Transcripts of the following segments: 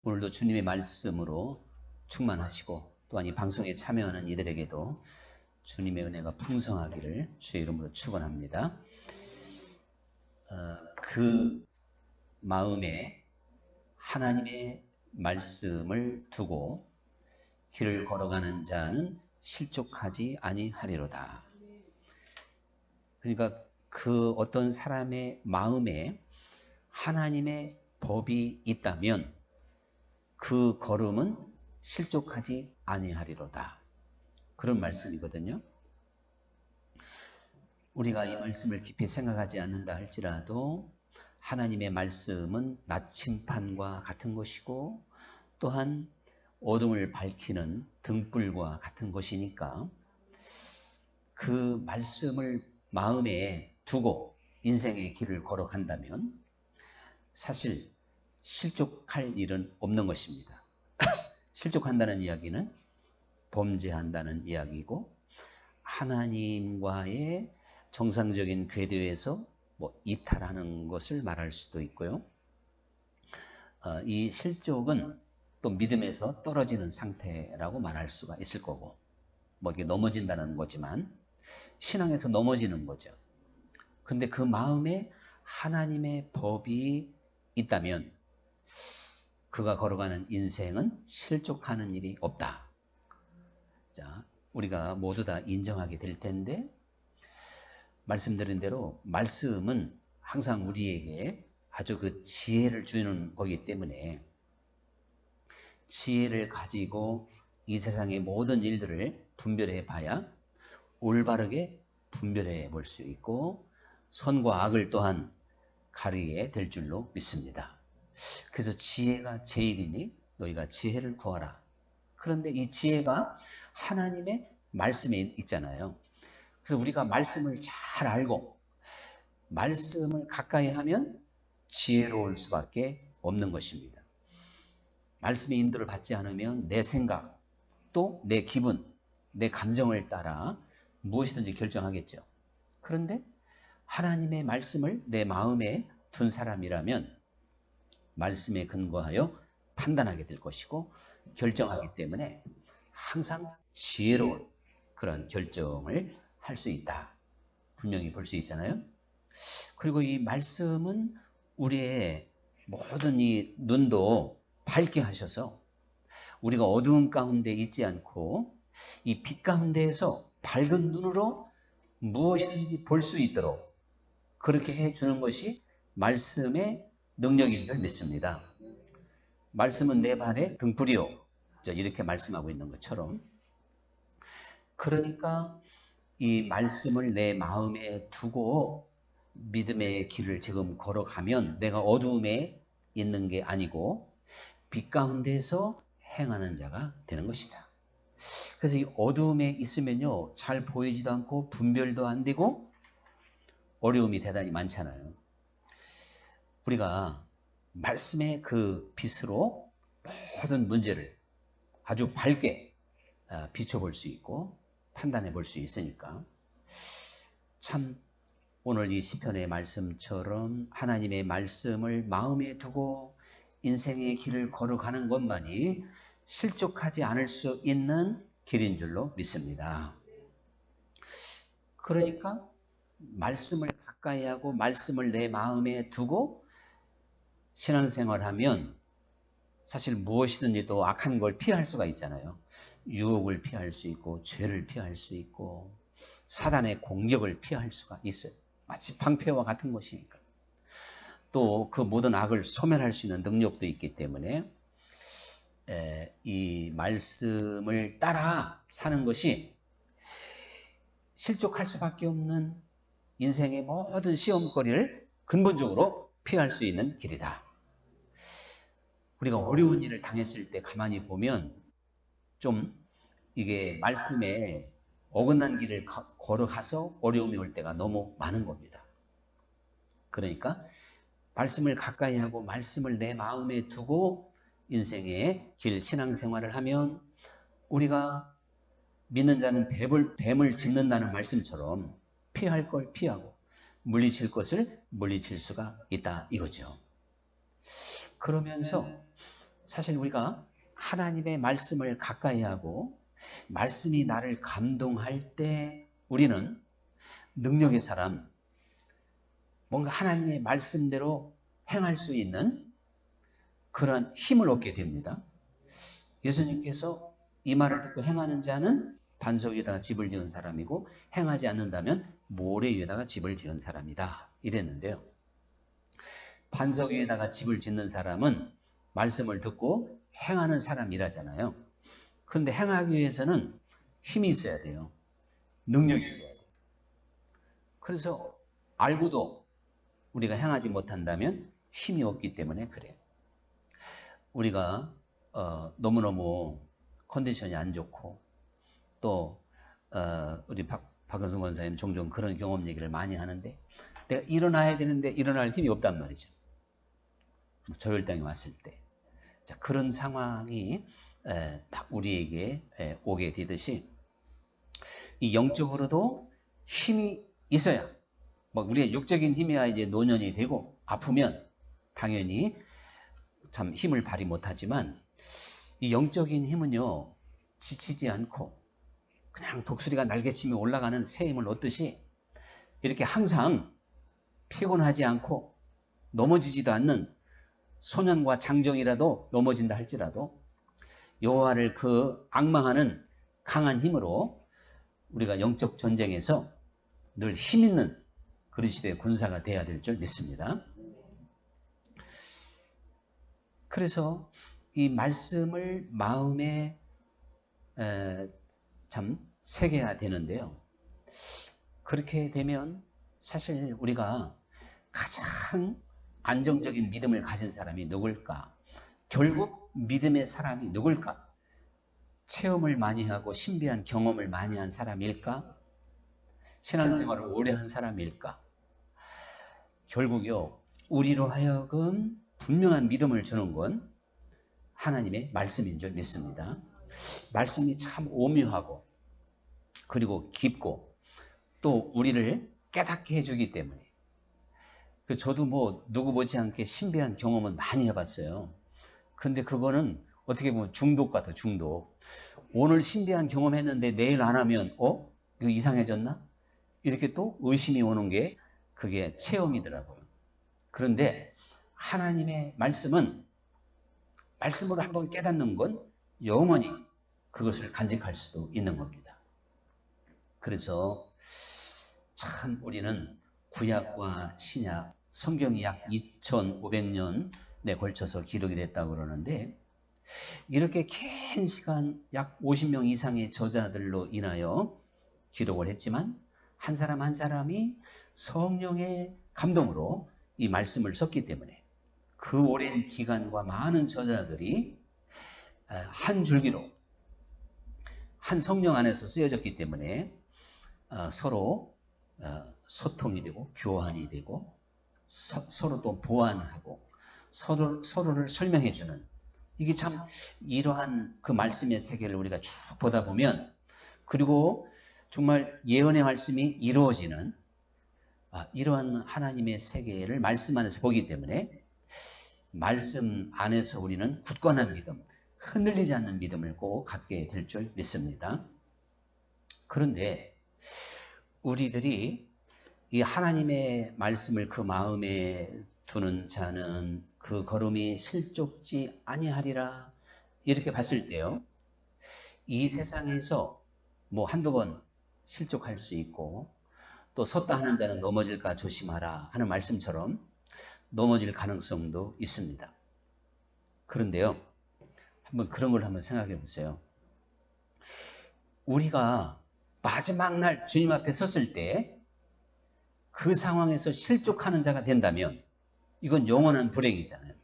오늘도 주님의 말씀으로 충만하시고 또한 이 방송에 참여하는 이들에게도 주님의 은혜가 풍성하기를 주의 이름으로 축원합니다. 그 마음에 하나님의 말씀을 두고 길을 걸어가는 자는 실족하지 아니하리로다. 그러니까 그 어떤 사람의 마음에 하나님의 법이 있다면 그 걸음은 실족하지 아니하리로다. 그런 말씀이거든요. 우리가 이 말씀을 깊이 생각하지 않는다 할지라도 하나님의 말씀은 나침판과 같은 것이고 또한 어둠을 밝히는 등불과 같은 것이니까 그 말씀을 마음에 두고 인생의 길을 걸어간다면 사실 실족할 일은 없는 것입니다. 실족한다는 이야기는 범죄한다는 이야기고 하나님과의 정상적인 궤도에서 이탈하는 것을 말할 수도 있고요. 이 실족은 또 믿음에서 떨어지는 상태라고 말할 수가 있을 거고 이게 넘어진다는 거지만 신앙에서 넘어지는 거죠. 근데 그 마음에 하나님의 법이 있다면 그가 걸어가는 인생은 실족하는 일이 없다. 자, 우리가 모두 다 인정하게 될 텐데 말씀드린 대로 말씀은 항상 우리에게 아주 그 지혜를 주는 거기 때문에 지혜를 가지고 이 세상의 모든 일들을 분별해 봐야 올바르게 분별해 볼 수 있고 선과 악을 또한 가리게 될 줄로 믿습니다. 그래서 지혜가 제일이니 너희가 지혜를 구하라. 그런데 이 지혜가 하나님의 말씀에 있잖아요. 그래서 우리가 말씀을 잘 알고 말씀을 가까이 하면 지혜로울 수밖에 없는 것입니다. 말씀의 인도를 받지 않으면 내 생각, 또 내 기분, 내 감정을 따라 무엇이든지 결정하겠죠. 그런데 하나님의 말씀을 내 마음에 둔 사람이라면 말씀에 근거하여 판단하게 될 것이고 결정하기 때문에 항상 지혜로운 그런 결정을 할 수 있다. 분명히 볼 수 있잖아요. 그리고 이 말씀은 우리의 모든 이 눈도 밝게 하셔서 우리가 어두운 가운데 있지 않고 이 빛 가운데에서 밝은 눈으로 무엇이든지 볼 수 있도록 그렇게 해주는 것이 말씀의 능력인 줄 믿습니다. 말씀은 내 발의 등불이요. 이렇게 말씀하고 있는 것처럼. 그러니까 이 말씀을 내 마음에 두고 믿음의 길을 지금 걸어가면 내가 어두움에 있는 게 아니고 빛 가운데서 행하는 자가 되는 것이다. 그래서 이 어두움에 있으면요, 잘 보이지도 않고 분별도 안 되고 어려움이 대단히 많잖아요. 우리가 말씀의 그 빛으로 모든 문제를 아주 밝게 비춰볼 수 있고 판단해 볼 수 있으니까 참 오늘 이 시편의 말씀처럼 하나님의 말씀을 마음에 두고 인생의 길을 걸어가는 것만이 실족하지 않을 수 있는 길인 줄로 믿습니다. 그러니까 말씀을 가까이 하고 말씀을 내 마음에 두고 신앙생활하면 사실 무엇이든지 또 악한 걸 피할 수가 있잖아요. 유혹을 피할 수 있고 죄를 피할 수 있고 사단의 공격을 피할 수가 있어요. 마치 방패와 같은 것이니까. 또 그 모든 악을 소멸할 수 있는 능력도 있기 때문에 이 말씀을 따라 사는 것이 실족할 수밖에 없는 인생의 모든 시험거리를 근본적으로 피할 수 있는 길이다. 우리가 어려운 일을 당했을 때 가만히 보면 좀 이게 말씀에 어긋난 길을 걸어가서 어려움이 올 때가 너무 많은 겁니다. 그러니까 말씀을 가까이 하고 말씀을 내 마음에 두고 인생의 길 신앙생활을 하면 우리가 믿는 자는 뱀을 짚는다는 말씀처럼 피할 걸 피하고 물리칠 것을 물리칠 수가 있다 이거죠. 그러면서 사실 우리가 하나님의 말씀을 가까이 하고 말씀이 나를 감동할 때 우리는 능력의 사람, 뭔가 하나님의 말씀대로 행할 수 있는 그런 힘을 얻게 됩니다. 예수님께서 이 말을 듣고 행하는 자는 반석 위에다가 집을 지은 사람이고 행하지 않는다면 모래 위에다가 집을 지은 사람이다 이랬는데요. 반석 위에다가 집을 짓는 사람은 말씀을 듣고 행하는 사람이라잖아요. 그런데 행하기 위해서는 힘이 있어야 돼요. 능력이 있어야 돼요. 그래서 알고도 우리가 행하지 못한다면 힘이 없기 때문에 그래요. 우리가 너무너무 컨디션이 안 좋고 또 우리 박은순 권사님 종종 그런 경험 얘기를 많이 하는데 내가 일어나야 되는데 일어날 힘이 없단 말이죠. 저혈당이 왔을 때. 자, 그런 상황이 막 우리에게 오게 되듯이 이 영적으로도 힘이 있어야 뭐 우리의 육적인 힘이야 이제 노년이 되고 아프면 당연히 참 힘을 발휘 못하지만 이 영적인 힘은요 지치지 않고 그냥 독수리가 날개치며 올라가는 새 힘을 얻듯이 이렇게 항상 피곤하지 않고 넘어지지도 않는 소년과 장정이라도 넘어진다 할지라도 여호와를 그 앙망하는 강한 힘으로 우리가 영적 전쟁에서 늘 힘있는 그리스도의 군사가 되어야 될 줄 믿습니다. 그래서 이 말씀을 마음에 참 새겨야 되는데요. 그렇게 되면 사실 우리가 가장 안정적인 믿음을 가진 사람이 누굴까? 결국 믿음의 사람이 누굴까? 체험을 많이 하고 신비한 경험을 많이 한 사람일까? 신앙생활을 오래 한 사람일까? 결국요, 우리로 하여금 분명한 믿음을 주는 건 하나님의 말씀인 줄 믿습니다. 말씀이 참 오묘하고 그리고 깊고 또 우리를 깨닫게 해주기 때문에 저도 뭐 누구 못지않게 신비한 경험은 많이 해봤어요. 근데 그거는 어떻게 보면 중독 같아, 중독. 오늘 신비한 경험했는데 내일 안 하면 이거 이상해졌나? 이렇게 또 의심이 오는 게 그게 체험이더라고요. 그런데 하나님의 말씀은 말씀으로 한번 깨닫는 건 영원히 그것을 간직할 수도 있는 겁니다. 그래서 참 우리는 구약과 신약, 성경이 약 2500년에 걸쳐서 기록이 됐다고 그러는데 이렇게 긴 시간 약 50명 이상의 저자들로 인하여 기록을 했지만 한 사람 한 사람이 성령의 감동으로 이 말씀을 썼기 때문에 그 오랜 기간과 많은 저자들이 한 줄기로 한 성령 안에서 쓰여졌기 때문에 서로 소통이 되고 교환이 되고 서로 또 보완하고 서로를 설명해 주는 이게 참 이러한 그 말씀의 세계를 우리가 쭉 보다 보면 그리고 정말 예언의 말씀이 이루어지는 이러한 하나님의 세계를 말씀 안에서 보기 때문에 말씀 안에서 우리는 굳건한 믿음, 흔들리지 않는 믿음을 꼭 갖게 될 줄 믿습니다. 그런데 우리들이 이 하나님의 말씀을 그 마음에 두는 자는 그 걸음이 실족지 아니하리라 이렇게 봤을 때요. 이 세상에서 뭐 한두 번 실족할 수 있고 또 섰다 하는 자는 넘어질까 조심하라 하는 말씀처럼 넘어질 가능성도 있습니다. 그런데요. 한번 그런 걸 한번 생각해 보세요. 우리가 마지막 날 주님 앞에 섰을 때 그 상황에서 실족하는 자가 된다면 이건 영원한 불행이잖아요.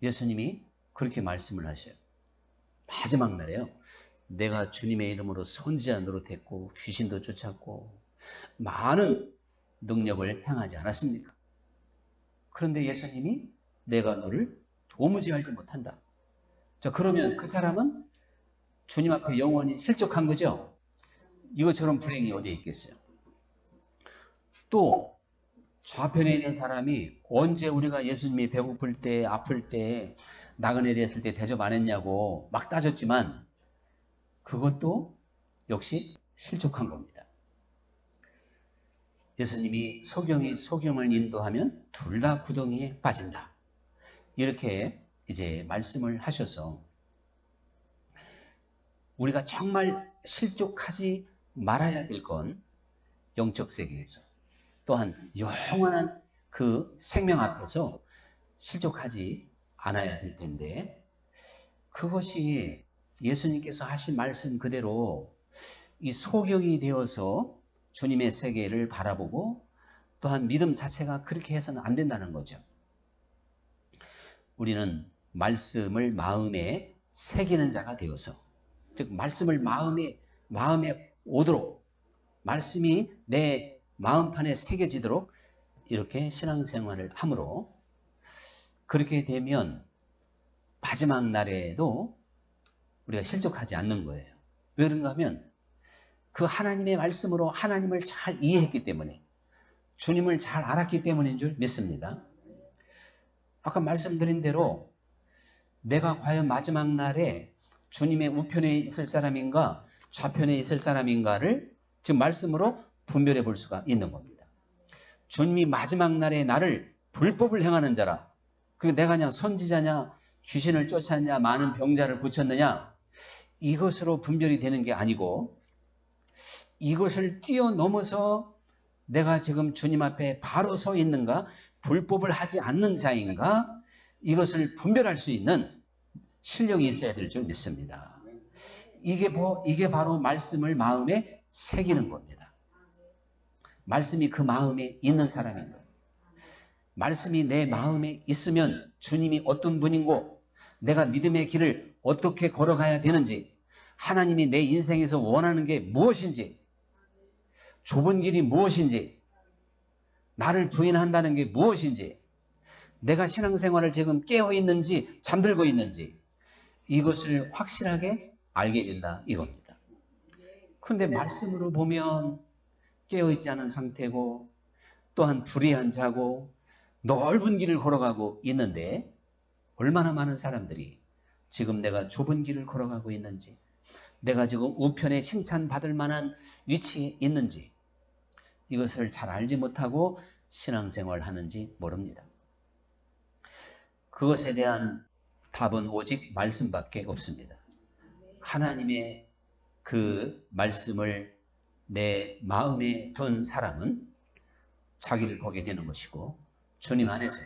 예수님이 그렇게 말씀을 하셔요. 마지막 날에요. 내가 주님의 이름으로 선지자 노릇했고 귀신도 쫓았고 많은 능력을 행하지 않았습니까? 그런데 예수님이 내가 너를 도무지 알지 못한다. 자, 그러면 그 사람은 주님 앞에 영원히 실족한 거죠? 이것처럼 불행이 어디에 있겠어요? 또 좌편에 있는 사람이 언제 우리가 예수님이 배고플 때, 아플 때 나그네 됐을 때 대접 안 했냐고 막 따졌지만 그것도 역시 실족한 겁니다. 예수님이 소경이 소경을 인도하면 둘 다 구덩이에 빠진다. 이렇게 이제 말씀을 하셔서 우리가 정말 실족하지 말아야 될 건 영적 세계에서 또한 영원한 그 생명 앞에서 실족하지 않아야 될 텐데 그것이 예수님께서 하신 말씀 그대로 이 소경이 되어서 주님의 세계를 바라보고 또한 믿음 자체가 그렇게 해서는 안 된다는 거죠. 우리는 말씀을 마음에 새기는 자가 되어서 즉 말씀을 마음에 오도록 말씀이 내 마음판에 새겨지도록 이렇게 신앙생활을 함으로 그렇게 되면 마지막 날에도 우리가 실족하지 않는 거예요. 왜 그런가 하면 그 하나님의 말씀으로 하나님을 잘 이해했기 때문에 주님을 잘 알았기 때문인 줄 믿습니다. 아까 말씀드린 대로 내가 과연 마지막 날에 주님의 우편에 있을 사람인가 좌편에 있을 사람인가를 지금 말씀으로 분별해 볼 수가 있는 겁니다. 주님이 마지막 날에 나를 불법을 행하는 자라 그리고 내가 그냥 선지자냐 귀신을 쫓았냐 많은 병자를 고쳤느냐 이것으로 분별이 되는 게 아니고 이것을 뛰어넘어서 내가 지금 주님 앞에 바로 서 있는가 불법을 하지 않는 자인가 이것을 분별할 수 있는 실력이 있어야 될 줄 믿습니다. 이게 바로 말씀을 마음에 새기는 겁니다. 말씀이 그 마음에 있는 사람인 거예요. 말씀이 내 마음에 있으면 주님이 어떤 분인고 내가 믿음의 길을 어떻게 걸어가야 되는지 하나님이 내 인생에서 원하는 게 무엇인지 좁은 길이 무엇인지 나를 부인한다는 게 무엇인지 내가 신앙생활을 지금 깨어있는지 잠들고 있는지 이것을 확실하게 알게 된다 이겁니다. 그런데 말씀으로 보면 깨어있지 않은 상태고 또한 불의한 자고 넓은 길을 걸어가고 있는데 얼마나 많은 사람들이 지금 내가 좁은 길을 걸어가고 있는지 내가 지금 우편에 칭찬받을 만한 위치에 있는지 이것을 잘 알지 못하고 신앙생활 하는지 모릅니다. 그것에 대한 답은 오직 말씀밖에 없습니다. 하나님의 그 말씀을 내 마음에 둔 사람은 자기를 보게 되는 것이고 주님 안에서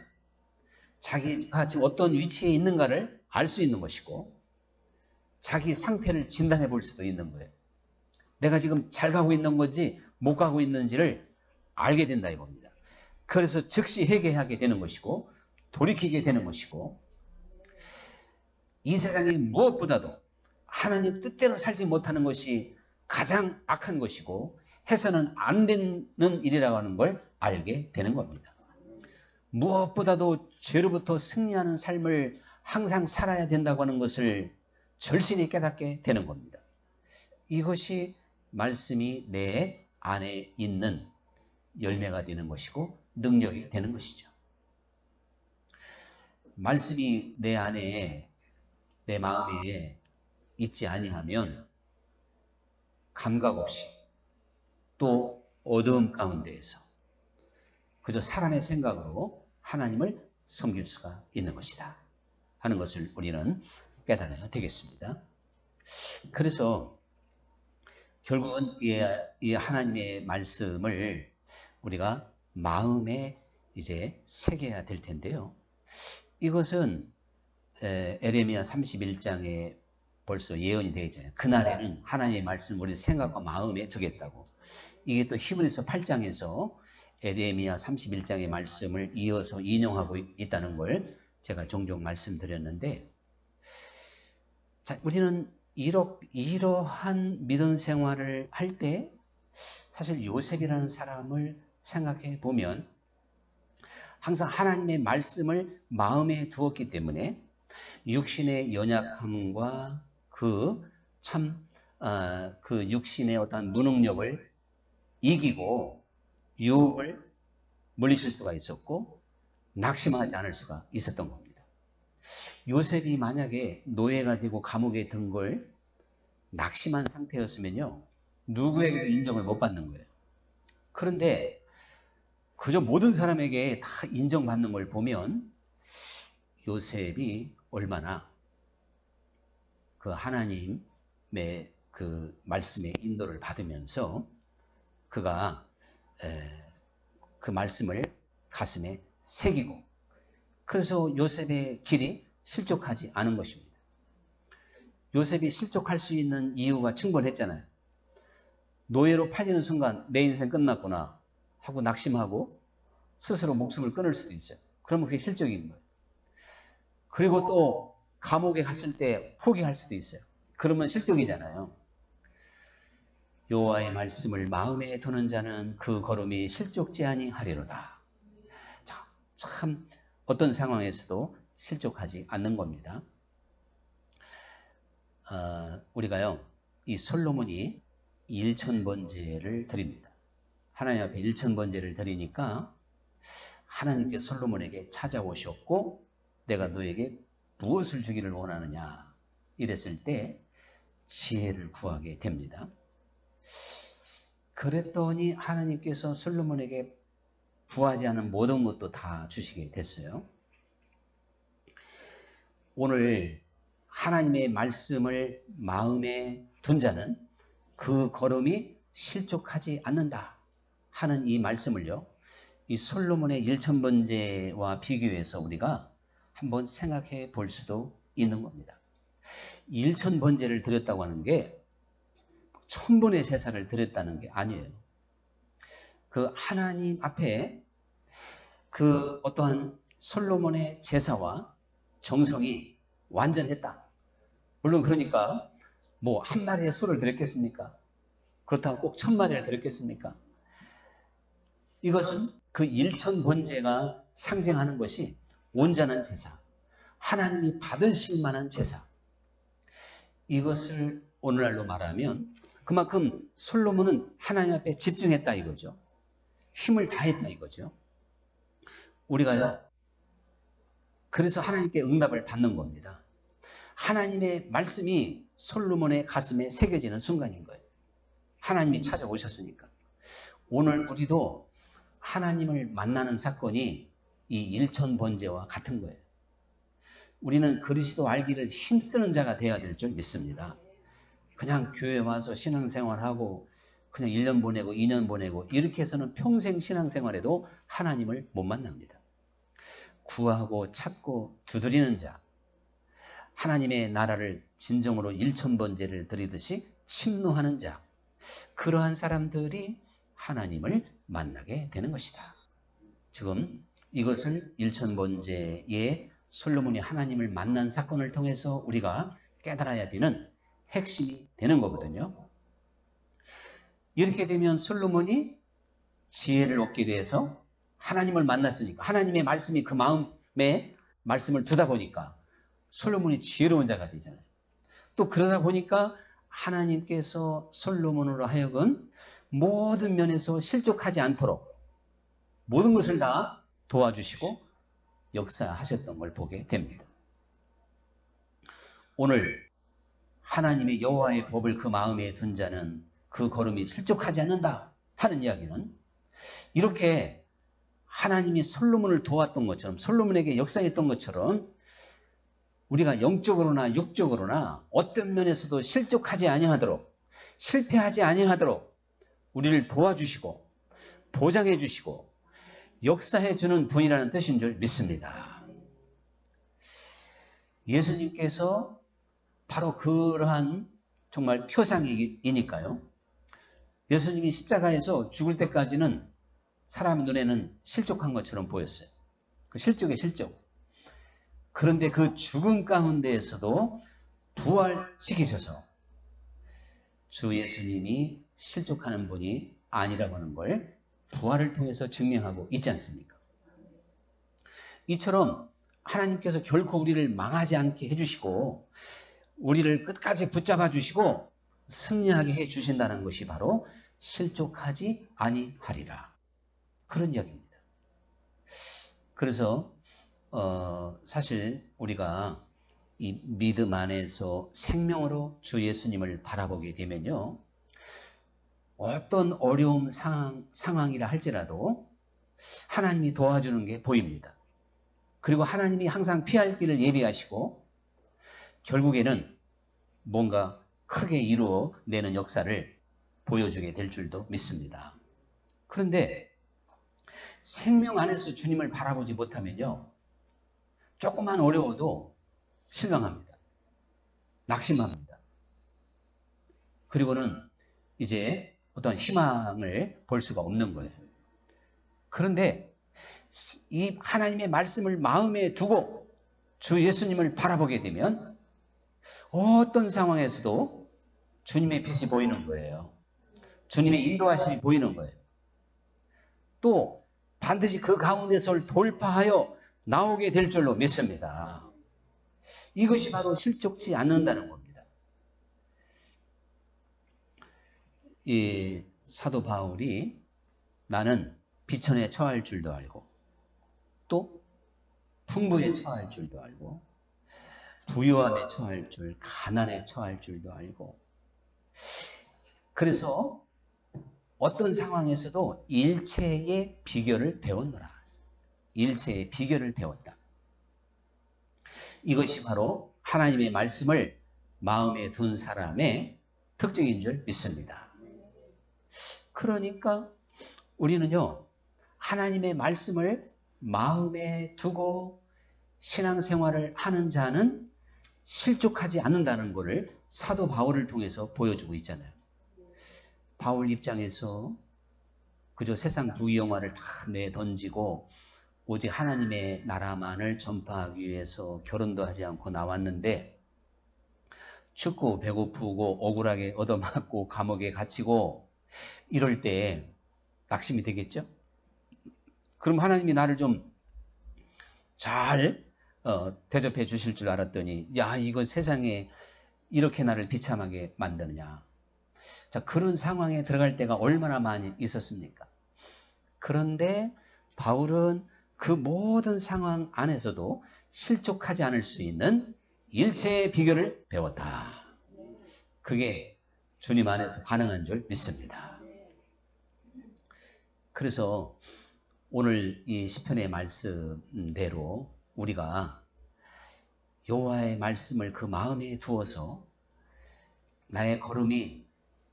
자기가 지금 어떤 위치에 있는가를 알 수 있는 것이고 자기 상태를 진단해 볼 수도 있는 거예요. 내가 지금 잘 가고 있는 건지 못 가고 있는지를 알게 된다 이겁니다. 그래서 즉시 회개하게 되는 것이고 돌이키게 되는 것이고 이 세상에 무엇보다도 하나님 뜻대로 살지 못하는 것이 가장 악한 것이고 해서는 안 되는 일이라고 하는 걸 알게 되는 겁니다. 무엇보다도 죄로부터 승리하는 삶을 항상 살아야 된다고 하는 것을 절실히 깨닫게 되는 겁니다. 이것이 말씀이 내 안에 있는 열매가 되는 것이고 능력이 되는 것이죠. 말씀이 내 안에 내 마음에 있지 아니하면 감각 없이 또 어두움 가운데에서 그저 사람의 생각으로 하나님을 섬길 수가 있는 것이다 하는 것을 우리는 깨달아야 되겠습니다. 그래서 결국은 이 하나님의 말씀을 우리가 마음에 이제 새겨야 될 텐데요. 이것은 에레미야 31장에 벌써 예언이 되어 있잖아요. 그날에는 하나님의 말씀을 우리 생각과 마음에 두겠다고. 이게 또 히브리서 8장에서 에레미야 31장의 말씀을 이어서 인용하고 있다는 걸 제가 종종 말씀드렸는데 자, 우리는 이러한 믿음 생활을 할 때 사실 요셉이라는 사람을 생각해 보면 항상 하나님의 말씀을 마음에 두었기 때문에 육신의 연약함과 그 육신의 어떤 무능력을 이기고 유혹을 물리칠 수가 있었고 낙심하지 않을 수가 있었던 겁니다. 요셉이 만약에 노예가 되고 감옥에 든 걸 낙심한 상태였으면요, 누구에게도 인정을 못 받는 거예요. 그런데 그저 모든 사람에게 다 인정받는 걸 보면 요셉이 얼마나 그 하나님의 그 말씀의 인도를 받으면서 그가 그 말씀을 가슴에 새기고, 그래서 요셉의 길이 실족하지 않은 것입니다. 요셉이 실족할 수 있는 이유가 충분했잖아요. 노예로 팔리는 순간 내 인생 끝났구나 하고 낙심하고 스스로 목숨을 끊을 수도 있어요. 그러면 그게 실족인 거예요. 그리고 또 감옥에 갔을 때 포기할 수도 있어요. 그러면 실족이잖아요. 여호와의 말씀을 마음에 두는 자는 그 걸음이 실족지 아니하리로다. 참 어떤 상황에서도 실족하지 않는 겁니다. 우리가요, 이 솔로몬이 1000번제를 드립니다. 하나님 앞에 1000번제를 드리니까 하나님께 솔로몬에게 찾아오셨고, 내가 너에게 무엇을 주기를 원하느냐 이랬을 때 지혜를 구하게 됩니다. 그랬더니 하나님께서 솔로몬에게 구하지 않은 모든 것도 다 주시게 됐어요. 오늘 하나님의 말씀을 마음에 둔 자는 그 걸음이 실족하지 않는다 하는 이 말씀을요, 이 솔로몬의 1000번제와 비교해서 우리가 한번 생각해 볼 수도 있는 겁니다. 1000번제를 드렸다고 하는 게 1000번의 제사를 드렸다는 게 아니에요. 그 하나님 앞에 그 어떠한 솔로몬의 제사와 정성이 완전했다. 물론 그러니까 뭐 한 마리의 소를 드렸겠습니까? 그렇다고 꼭 1000마리를 드렸겠습니까? 이것은 그 1000번제가 상징하는 것이 온전한 제사, 하나님이 받으실 만한 제사. 이것을 오늘날로 말하면 그만큼 솔로몬은 하나님 앞에 집중했다 이거죠. 힘을 다했다 이거죠. 우리가요, 그래서 하나님께 응답을 받는 겁니다. 하나님의 말씀이 솔로몬의 가슴에 새겨지는 순간인 거예요. 하나님이 찾아오셨으니까. 오늘 우리도 하나님을 만나는 사건이 이 1000번제와 같은 거예요. 우리는 그리스도 알기를 힘쓰는 자가 되어야 될 줄 믿습니다. 그냥 교회 와서 신앙생활하고 그냥 1년 보내고 2년 보내고 이렇게 해서는 평생 신앙생활에도 하나님을 못 만납니다. 구하고 찾고 두드리는 자, 하나님의 나라를 진정으로 1000번제를 드리듯이 침노하는 자, 그러한 사람들이 하나님을 만나게 되는 것이다. 지금 이것을 1000번제의 솔로몬이 하나님을 만난 사건을 통해서 우리가 깨달아야 되는 핵심이 되는 거거든요. 이렇게 되면 솔로몬이 지혜를 얻게 돼서 하나님을 만났으니까, 하나님의 말씀이 그 마음에 말씀을 두다 보니까 솔로몬이 지혜로운 자가 되잖아요. 또 그러다 보니까 하나님께서 솔로몬으로 하여금 모든 면에서 실족하지 않도록 모든 것을 다 도와주시고 역사하셨던 걸 보게 됩니다. 오늘 하나님의 여호와의 법을 그 마음에 둔 자는 그 걸음이 실족하지 않는다 하는 이야기는, 이렇게 하나님이 솔로몬을 도왔던 것처럼, 솔로몬에게 역사했던 것처럼 우리가 영적으로나 육적으로나 어떤 면에서도 실족하지 아니하도록, 실패하지 아니하도록 우리를 도와주시고 보장해 주시고 역사해 주는 분이라는 뜻인 줄 믿습니다. 예수님께서 바로 그러한 정말 표상이니까요. 예수님이 십자가에서 죽을 때까지는 사람 눈에는 실족한 것처럼 보였어요. 그 실족의 실족. 그런데 그 죽음 가운데에서도 부활시키셔서 주 예수님이 실족하는 분이 아니라고 하는 걸 부활을 통해서 증명하고 있지 않습니까? 이처럼 하나님께서 결코 우리를 망하지 않게 해주시고 우리를 끝까지 붙잡아 주시고 승리하게 해주신다는 것이 바로 실족하지 아니하리라, 그런 이야기입니다. 그래서 사실 우리가 이 믿음 안에서 생명으로 주 예수님을 바라보게 되면요. 어떤 어려움 상황이라 할지라도 하나님이 도와주는 게 보입니다. 그리고 하나님이 항상 피할 길을 예비하시고 결국에는 뭔가 크게 이루어내는 역사를 보여주게 될 줄도 믿습니다. 그런데 생명 안에서 주님을 바라보지 못하면요. 조금만 어려워도 실망합니다. 낙심합니다. 그리고는 이제 어떤 희망을 볼 수가 없는 거예요. 그런데 이 하나님의 말씀을 마음에 두고 주 예수님을 바라보게 되면 어떤 상황에서도 주님의 빛이 보이는 거예요. 주님의 인도하심이 보이는 거예요. 또 반드시 그 가운데서 돌파하여 나오게 될 줄로 믿습니다. 이것이 바로 실족치 않는다는 겁니다. 이 사도 바울이 나는 비천에 처할 줄도 알고 또 풍부에 처할 줄도 알고 부유함에 처할 줄, 가난에 처할 줄도 알고 그래서 어떤 상황에서도 일체의 비결을 배웠노라. 일체의 비결을 배웠다. 이것이 바로 하나님의 말씀을 마음에 둔 사람의 특징인 줄 믿습니다. 그러니까 우리는요, 하나님의 말씀을 마음에 두고 신앙생활을 하는 자는 실족하지 않는다는 것을 사도 바울을 통해서 보여주고 있잖아요. 바울 입장에서 그저 세상 부귀영화를 다 내던지고 오직 하나님의 나라만을 전파하기 위해서 결혼도 하지 않고 나왔는데 춥고 배고프고 억울하게 얻어맞고 감옥에 갇히고 이럴 때 낙심이 되겠죠? 그럼 하나님이 나를 좀 잘 대접해 주실 줄 알았더니 야 이거 세상에 이렇게 나를 비참하게 만드느냐. 자, 그런 상황에 들어갈 때가 얼마나 많이 있었습니까? 그런데 바울은 그 모든 상황 안에서도 실족하지 않을 수 있는 일체의 비결을 배웠다. 그게 주님 안에서 가능한 줄 믿습니다. 그래서 오늘 이 시편의 말씀대로 우리가 여호와의 말씀을 그 마음에 두어서 나의 걸음이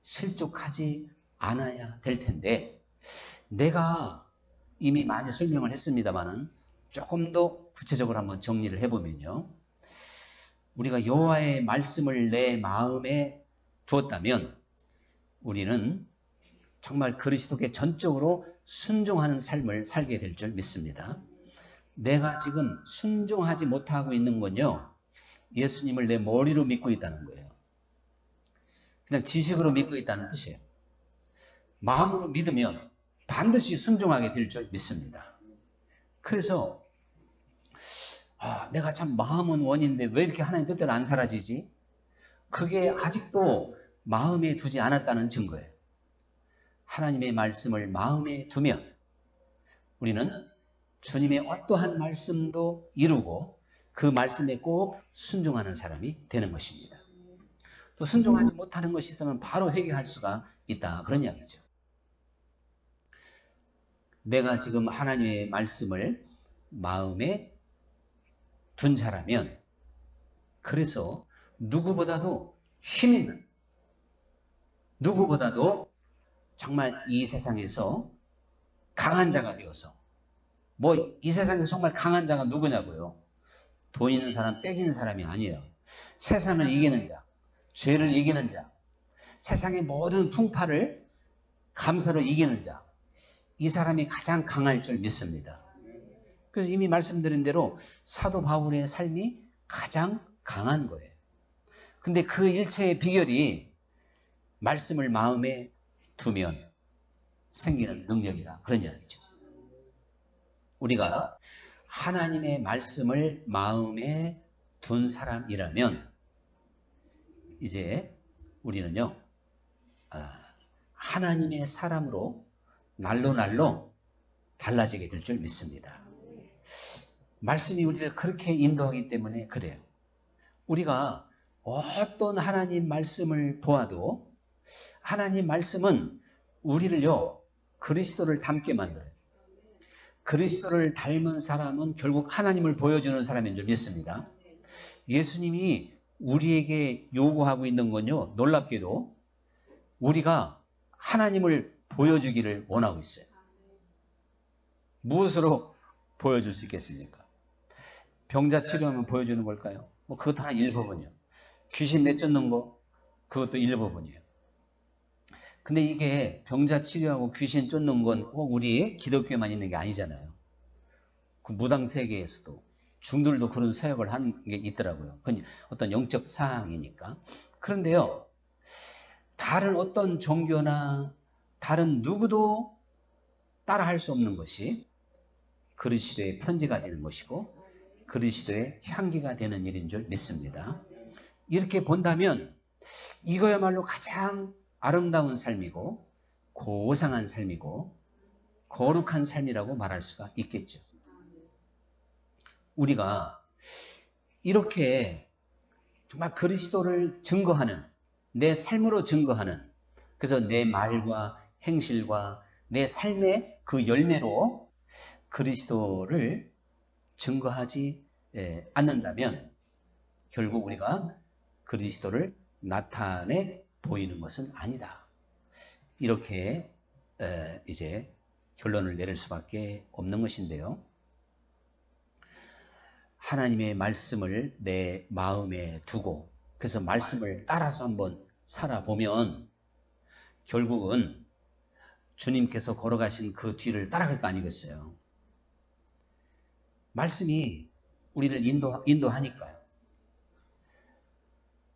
실족하지 않아야 될 텐데 내가 이미 많이 설명을 했습니다만은 조금 더 구체적으로 한번 정리를 해보면요. 우리가 여호와의 말씀을 내 마음에 두었다면 우리는 정말 그리스도께 전적으로 순종하는 삶을 살게 될 줄 믿습니다. 내가 지금 순종하지 못하고 있는 건요. 예수님을 내 머리로 믿고 있다는 거예요. 그냥 지식으로 믿고 있다는 뜻이에요. 마음으로 믿으면 반드시 순종하게 될 줄 믿습니다. 그래서 내가 참 마음은 원인데 왜 이렇게 하나님 뜻대로 안 사라지지? 그게 아직도 마음에 두지 않았다는 증거예요. 하나님의 말씀을 마음에 두면 우리는 주님의 어떠한 말씀도 이루고 그 말씀에 꼭 순종하는 사람이 되는 것입니다. 또 순종하지 못하는 것이 있으면 바로 회개할 수가 있다. 그런 이야기죠. 내가 지금 하나님의 말씀을 마음에 둔 자라면 그래서 누구보다도 힘있는 누구보다도 정말 이 세상에서 강한 자가 되어서 이 세상에서 정말 강한 자가 누구냐고요. 돈 있는 사람, 빼기는 사람이 아니에요. 세상을 이기는 자, 죄를 이기는 자, 세상의 모든 풍파를 감사로 이기는 자, 이 사람이 가장 강할 줄 믿습니다. 그래서 이미 말씀드린 대로 사도 바울의 삶이 가장 강한 거예요. 근데 그 일체의 비결이 말씀을 마음에 두면 생기는 능력이다. 그런 이야기죠. 우리가 하나님의 말씀을 마음에 둔 사람이라면 이제 우리는요. 하나님의 사람으로 날로 달라지게 될 줄 믿습니다. 말씀이 우리를 그렇게 인도하기 때문에 그래요. 우리가 어떤 하나님 말씀을 보아도 하나님 말씀은 우리를요, 그리스도를 닮게 만들어요. 그리스도를 닮은 사람은 결국 하나님을 보여주는 사람인 줄 믿습니다. 예수님이 우리에게 요구하고 있는 건요, 놀랍게도 우리가 하나님을 보여주기를 원하고 있어요. 무엇으로 보여줄 수 있겠습니까? 병자 치료하면 보여주는 걸까요? 그것도 하나 일부분이요. 귀신 내쫓는 거, 그것도 일부분이에요. 근데 이게 병자 치료하고 귀신 쫓는 건 꼭 우리 기독교에만 있는 게 아니잖아요. 그 무당 세계에서도 중들도 그런 사역을 하는 게 있더라고요. 그건 어떤 영적 사항이니까. 그런데요, 다른 어떤 종교나 다른 누구도 따라할 수 없는 것이 그리스도의 편지가 되는 것이고 그리스도의 향기가 되는 일인 줄 믿습니다. 이렇게 본다면 이거야말로 가장 아름다운 삶이고 고상한 삶이고 거룩한 삶이라고 말할 수가 있겠죠. 우리가 이렇게 정말 그리스도를 증거하는, 내 삶으로 증거하는, 그래서 내 말과 행실과 내 삶의 그 열매로 그리스도를 증거하지 않는다면 결국 우리가 그리스도를 나타내 보이는 것은 아니다. 이렇게 이제 결론을 내릴 수밖에 없는 것인데요. 하나님의 말씀을 내 마음에 두고 그래서 말씀을 따라서 한번 살아보면 결국은 주님께서 걸어가신 그 뒤를 따라갈 거 아니겠어요. 말씀이 우리를 인도하니까요.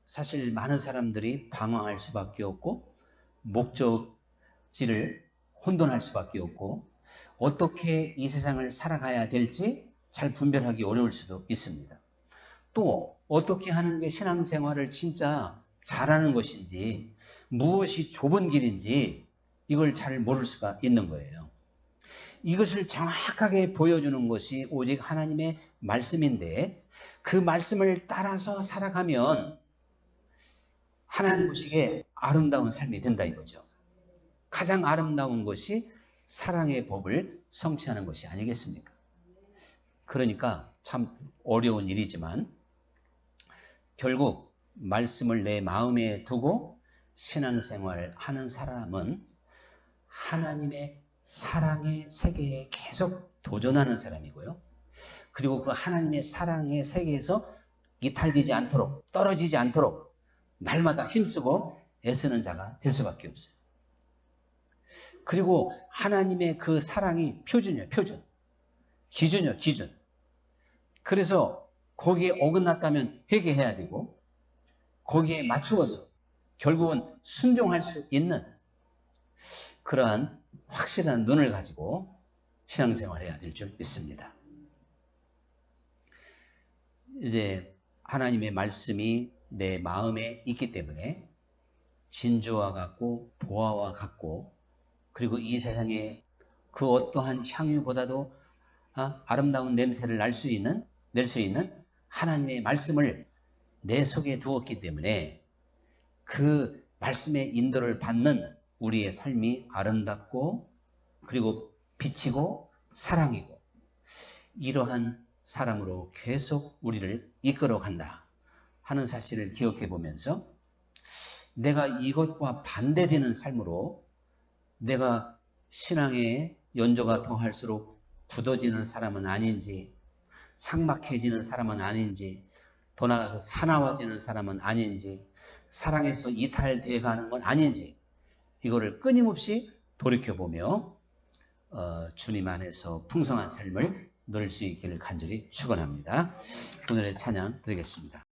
사실 많은 사람들이 방황할 수밖에 없고 목적지를 혼돈할 수밖에 없고 어떻게 이 세상을 살아가야 될지 잘 분별하기 어려울 수도 있습니다. 또 어떻게 하는 게 신앙생활을 진짜 잘하는 것인지 무엇이 좁은 길인지 이걸 잘 모를 수가 있는 거예요. 이것을 정확하게 보여주는 것이 오직 하나님의 말씀인데 그 말씀을 따라서 살아가면 하나님 보시기에 아름다운 삶이 된다 이거죠. 가장 아름다운 것이 사랑의 법을 성취하는 것이 아니겠습니까? 그러니까 참 어려운 일이지만 결국 말씀을 내 마음에 두고 신앙생활을 하는 사람은 하나님의 사랑의 세계에 계속 도전하는 사람이고요. 그리고 그 하나님의 사랑의 세계에서 이탈되지 않도록 떨어지지 않도록 날마다 힘쓰고 애쓰는 자가 될 수밖에 없어요. 그리고 하나님의 그 사랑이 표준이에요. 표준. 기준이에요. 기준. 그래서 거기에 어긋났다면 회개해야 되고 거기에 맞추어서 결국은 순종할 수 있는 그러한 확실한 눈을 가지고 신앙생활을 해야 될 줄 믿습니다. 이제 하나님의 말씀이 내 마음에 있기 때문에 진주와 같고 보화와 같고 그리고 이 세상에 그 어떠한 향유보다도 아름다운 냄새를 낼 수 있는 하나님의 말씀을 내 속에 두었기 때문에 그 말씀의 인도를 받는 우리의 삶이 아름답고 그리고 빛이고 사랑이고 이러한 사람으로 계속 우리를 이끌어 간다 하는 사실을 기억해 보면서 내가 이것과 반대되는 삶으로 내가 신앙의 연조가 더할수록 굳어지는 사람은 아닌지 삭막해지는 사람은 아닌지 더 나아가서 사나워지는 사람은 아닌지 사랑에서 이탈되어 가는 건 아닌지 이거를 끊임없이 돌이켜보며 주님 안에서 풍성한 삶을 누릴 수 있기를 간절히 축원합니다. 오늘의 찬양 드리겠습니다.